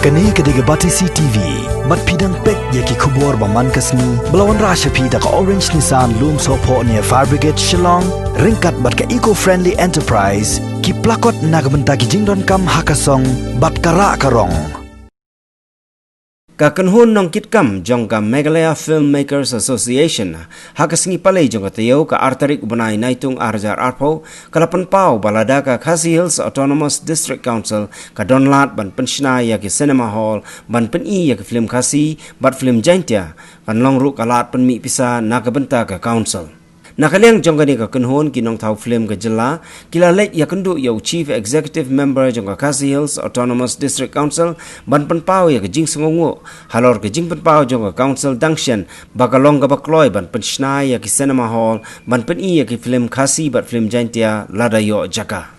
Kani kediga Batisi TV, mat pidang pek yaki kubur baman kasni, belawan rasha pida ka Orange Nissan Loom Sopo near Fire Brigade Shillong, ringkat bat ka eco-friendly enterprise, ki plakot nagbenta ki jingdon kam hakasong, bat kara karong. Kakanhun nong kitkam jong ka Meghalaya Filmmakers Association hakasingi palay jong katayo ka artarik ubanay naitung arjar arpo kalapan pao balada ka Khasi Hills Autonomous District Council ka donlat ban penshnaya ki cinema hall ban pen-i ya ki film Khasi bat film Jaintia kan longru kalat penmi pisa nakabenta ka council. Nakaliang jong kani ka kanhon kinong tau film ka jela kilalek ya kendu ya Chief Executive Member jong ka Khasi Hills Autonomous District Council ban penpau ya ka jing sengongo halor ka jing penpau jong ka council dangshan bakalong ka bakloy ban penshnai ya ki cinema hall ban pen-i ya ki film Khasi bat film Jaintia ladayo jaka.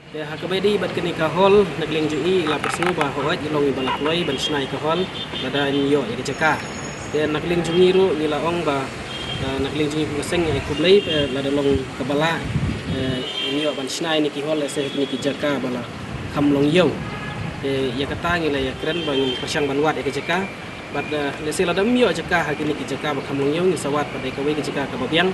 Hakabedi bat kani ka hall nagling jui la persnu ba hoaj long balakloy ban snai ka hall lada yo ya ka jaka. Nagling jui ru ngila ong ba nakling jing pusing ay kublay lada long kabala niyo ban snai ni ki hol se ni ki jaka bala kam long yo ya kata ngila ya keren bang persang ban wat e jaka bat le se lada miyo jaka ha ni ki jaka ba kam long yo ni sawat pada ka we ki jaka ka babiang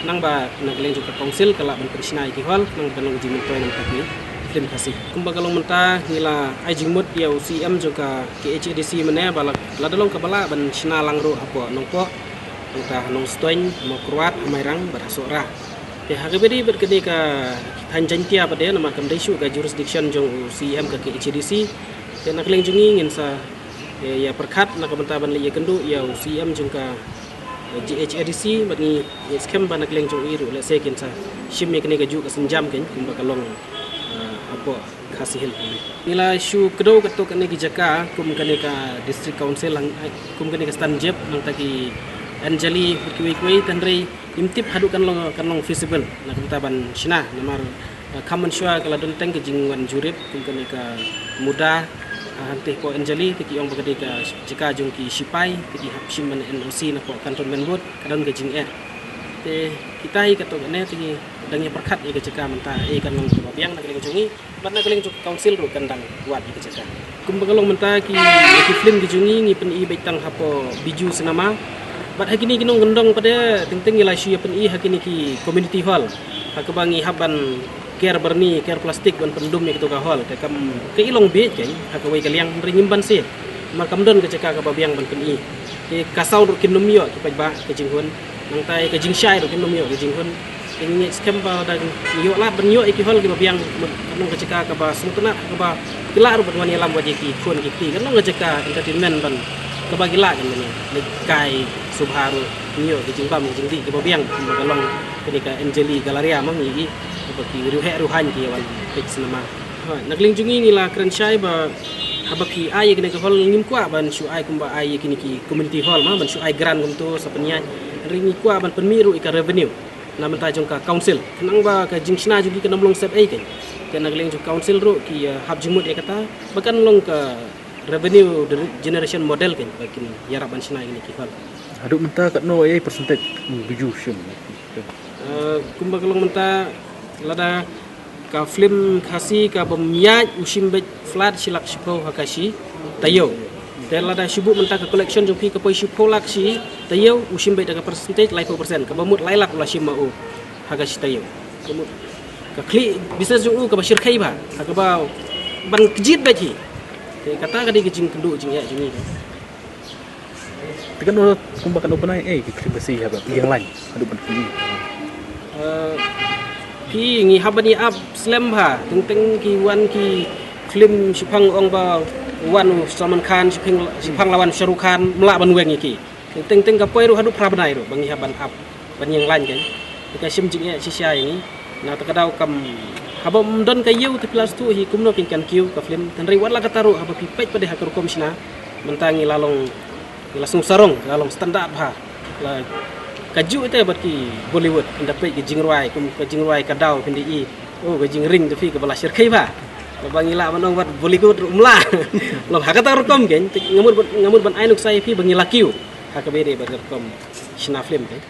nang ba nakling jing ka council kala ban snai ki hol nang ban jing toy nang taki film Khasi kumba kalong menta ngila ai jing mut ya CM joka ki HDC mene bala lada long kabala ban sna lang ro apo nong po entah nong stoin mau kuat mairang berasora. Hakabedi berkini ka Jaintia pada nama kamdesu ka jurisdiction jong CM ka HDC. Nakling jungi ngin sa ya perkat nak bentaban le kendu ya CM jong ka HDC bani skem ban nakling jong iru le sekin sa shimmi kini ka ju ka senjam ken kumba kalong apa Khasi Hills. Nila isu kedau katok kini ki jaka kum kini ka district council kum kini ka stanjep nang taki Anjali kuwi tandri imtip hadukan long visible nak taban shina namar common shua kala don teng jingwan jurip kungkani ka muda hante ko Anjali tiki ong bagadi ka jika jong ki sipai tiki hapsim man NOC na ko cantonment board kadon ka jing te kita hi kato ne tiki dangnya perkat ka jika menta kan long babiang nak jongi bat nak juk council ru kandang wat ka jika kumbagalong menta ki film ki jongi ngi pen i baitang hapo biju senama. Bat hakini kinong gendong pada ting-ting ila syu pen i hakini ki community hall. Hakabangi haban care berni care plastik ban pendum ya gitu ka hall ka kam ke ilong be kai hakawai kaliang ringimban se. Makam don ka caka ka babiang ban pen i. Ke kasau ru kinum yo ki pajba ke jinghun. Nang tai ke jingshai ru kinum yo ke jinghun. Ini scam ba dan yo la ban yo ki hall ki babiang kanong ka caka ka ba sungtuna ka ba kila ru ban wani lam waje ki khun ki ti kanong ka caka entertainment ban kabagila kan ni kai subharu niyo ke jimbam jingdi ke babiang magalong kenika Anjali Galeria mangi baki ruhan ki wan pek cinema nagling jungi nila krenshai ba habaki ai kenika hall ngim kwa ban shu ai kumba ai kini ki community hall ma ban shu ai grand kumtu sapenya ringi kwa ban penmiru ika revenue na menta jong ka council nang ba ka jingsna jugi ke namlong sep ai kan nagling ju council ru ki hab jimut e kata bakan long ka revenue generation model kan bakin yaraban sina ini kifal aduk menta kat no ai percentage biju shim kumba kalong menta lada ka film Khasi ka bamyaj usim bet flat silak sipo hakashi tayo dan lada sibuk menta ka collection jong pi ka poi sipo laksi tayo usim bet daga percentage 5% ka bamut lailak ula simau hakashi tayo kumut ka kli bisa jong ka bashir kai ba ka ba ban kejit baji kata kadi kecing kendu jing ya jing ni. Tekan no kumbakan open ai ki privasi haba yang lain adu ban ni. Ki ngi habani up slam ha teng ki wan ki film Sipang ong ba wan Salman Khan Sipang lawan Shahrukh Khan melak ban weng ki. Teng ka poi ru hadu prabanai ru bangi haban up ban yang lain kan. Ka sim jing ya sisia ini na takadau kam habam don kayu te plus tu hi kumno kin kan kiu ka film tanri wala kataru haba pipet pada hakar komsna mentangi lalong langsung sarong lalong standard ha la kaju te bat ki Bollywood dapat ke jingruai kum ke jingruai kadau pindi oh ke jingring te fi ke balasir kai ba bangila manong wat Bollywood umla long hakatar kom gen ngamut ban ainuk sai fi bangila kiu hakabede bat kom sina film te